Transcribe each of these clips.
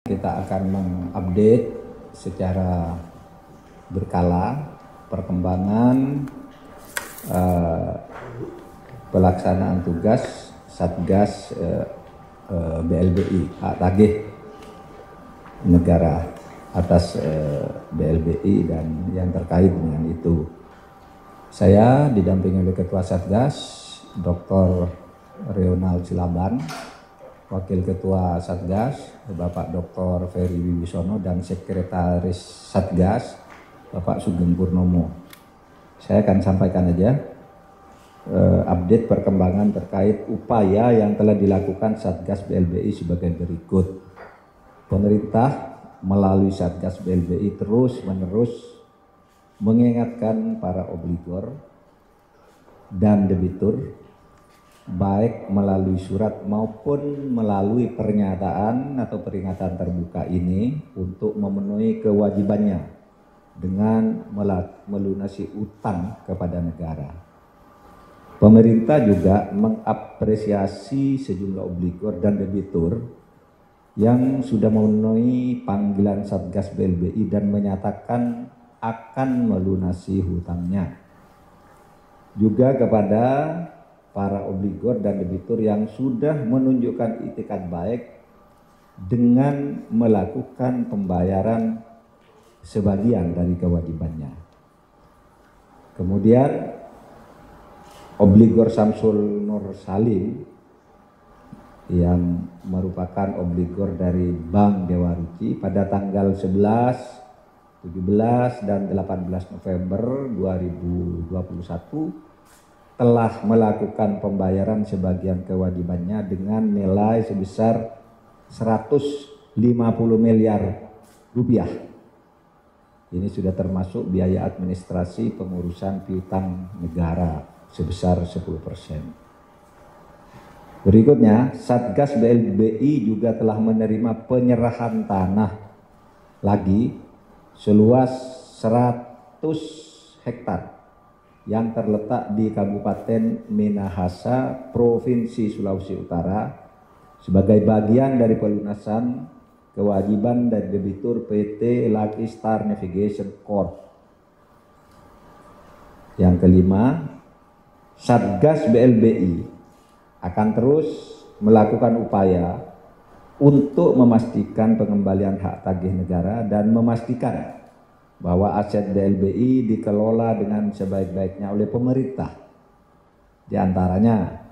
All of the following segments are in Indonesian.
Kita akan mengupdate secara berkala perkembangan pelaksanaan tugas Satgas BLBI hak tagih negara atas BLBI dan yang terkait dengan itu. Saya didampingi oleh Ketua Satgas Dr. Reonald Silaban, Wakil Ketua Satgas Bapak Dr. Ferry Wibisono, dan Sekretaris Satgas Bapak Sugeng Purnomo. Saya akan sampaikan aja update perkembangan terkait upaya yang telah dilakukan Satgas BLBI sebagai berikut. Pemerintah melalui Satgas BLBI terus-menerus mengingatkan para obligor dan debitur, baik melalui surat maupun melalui pernyataan atau peringatan terbuka ini, untuk memenuhi kewajibannya dengan melunasi utang kepada negara. Pemerintah juga mengapresiasi sejumlah obligor dan debitur yang sudah memenuhi panggilan Satgas BLBI dan menyatakan akan melunasi hutangnya. Juga kepada para obligor dan debitur yang sudah menunjukkan itikad baik dengan melakukan pembayaran sebagian dari kewajibannya. Kemudian obligor Samsul Nur Salim yang merupakan obligor dari Bank Dewa Ruci pada tanggal 11, 17 dan 18 November 2021 telah melakukan pembayaran sebagian kewajibannya dengan nilai sebesar 150 miliar rupiah. Ini sudah termasuk biaya administrasi pengurusan piutang negara sebesar 10%. Berikutnya, Satgas BLBI juga telah menerima penyerahan tanah lagi seluas 100 hektar yang terletak di Kabupaten Minahasa, Provinsi Sulawesi Utara, sebagai bagian dari pelunasan kewajiban dari debitur PT Lucky Star Navigation Corp. Yang kelima, Satgas BLBI akan terus melakukan upaya untuk memastikan pengembalian hak tagih negara dan memastikan bahwa aset BLBI dikelola dengan sebaik-baiknya oleh pemerintah. Di antaranya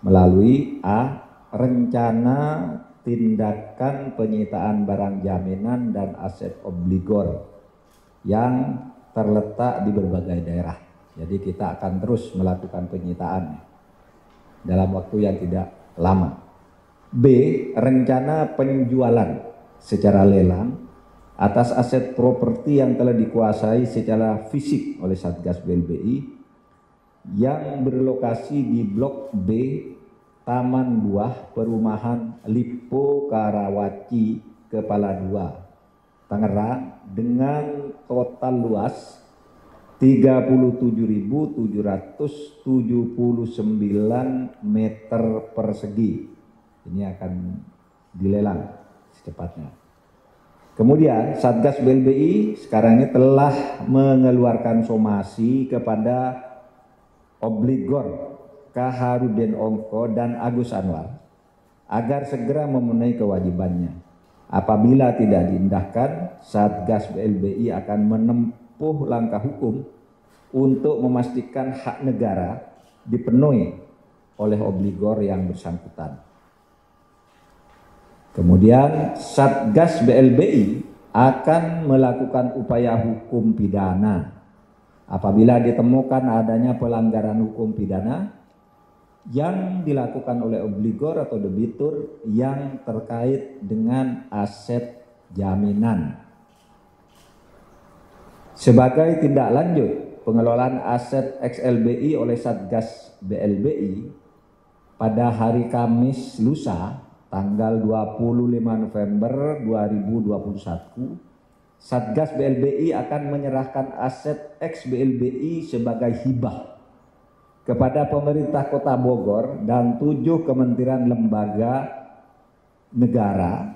melalui A. Rencana tindakan penyitaan barang jaminan dan aset obligor yang terletak di berbagai daerah. Jadi kita akan terus melakukan penyitaan dalam waktu yang tidak lama. B. Rencana penjualan secara lelang atas aset properti yang telah dikuasai secara fisik oleh Satgas BLBI yang berlokasi di Blok B Taman Buah Perumahan Lipo Karawaci Kepala 2 Tangerang dengan total luas 37.779 meter persegi. Ini akan dilelang secepatnya. Kemudian Satgas BLBI sekarang ini telah mengeluarkan somasi kepada obligor Kaharudin Ongko dan Agus Anwar agar segera memenuhi kewajibannya. Apabila tidak diindahkan, Satgas BLBI akan menempuh langkah hukum untuk memastikan hak negara dipenuhi oleh obligor yang bersangkutan. Kemudian Satgas BLBI akan melakukan upaya hukum pidana apabila ditemukan adanya pelanggaran hukum pidana yang dilakukan oleh obligor atau debitur yang terkait dengan aset jaminan. Sebagai tindak lanjut pengelolaan aset XLBI oleh Satgas BLBI pada hari Kamis lusa tanggal 25 November 2021, Satgas BLBI akan menyerahkan aset ex-BLBI sebagai hibah kepada pemerintah Kota Bogor dan 7 kementerian lembaga negara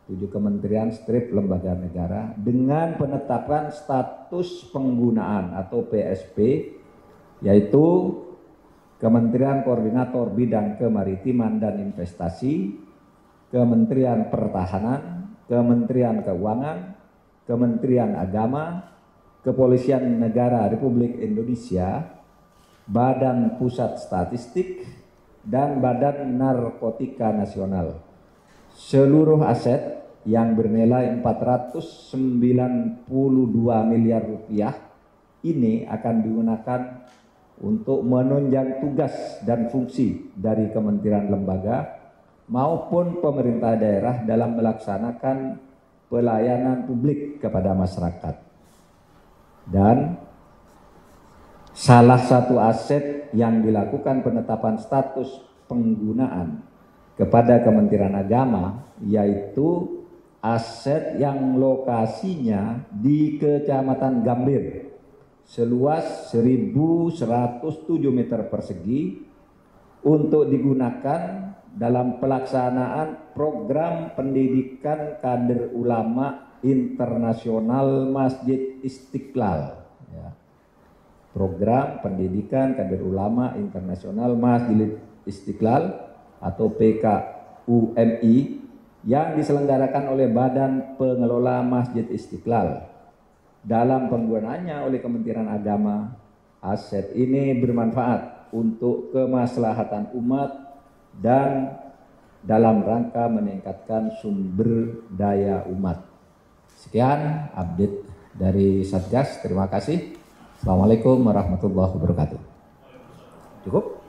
7 kementerian strip lembaga negara dengan penetapan status penggunaan atau PSP, yaitu Kementerian Koordinator Bidang Kemaritiman dan Investasi, Kementerian Pertahanan, Kementerian Keuangan, Kementerian Agama, Kepolisian Negara Republik Indonesia, Badan Pusat Statistik, dan Badan Narkotika Nasional. Seluruh aset yang bernilai 492 miliar rupiah ini akan digunakan untuk menunjang tugas dan fungsi dari kementerian lembaga maupun pemerintah daerah dalam melaksanakan pelayanan publik kepada masyarakat. Dan salah satu aset yang dilakukan penetapan status penggunaan kepada Kementerian Agama yaitu aset yang lokasinya di Kecamatan Gambir seluas 1.107 meter persegi untuk digunakan dalam pelaksanaan program pendidikan kader ulama internasional Masjid Istiqlal. Program pendidikan kader ulama internasional Masjid Istiqlal atau PKUMI yang diselenggarakan oleh Badan Pengelola Masjid Istiqlal. Dalam penggunaannya oleh Kementerian Agama, aset ini bermanfaat untuk kemaslahatan umat dan dalam rangka meningkatkan sumber daya umat. Sekian update dari Satgas. Terima kasih. Assalamualaikum warahmatullahi wabarakatuh. Cukup?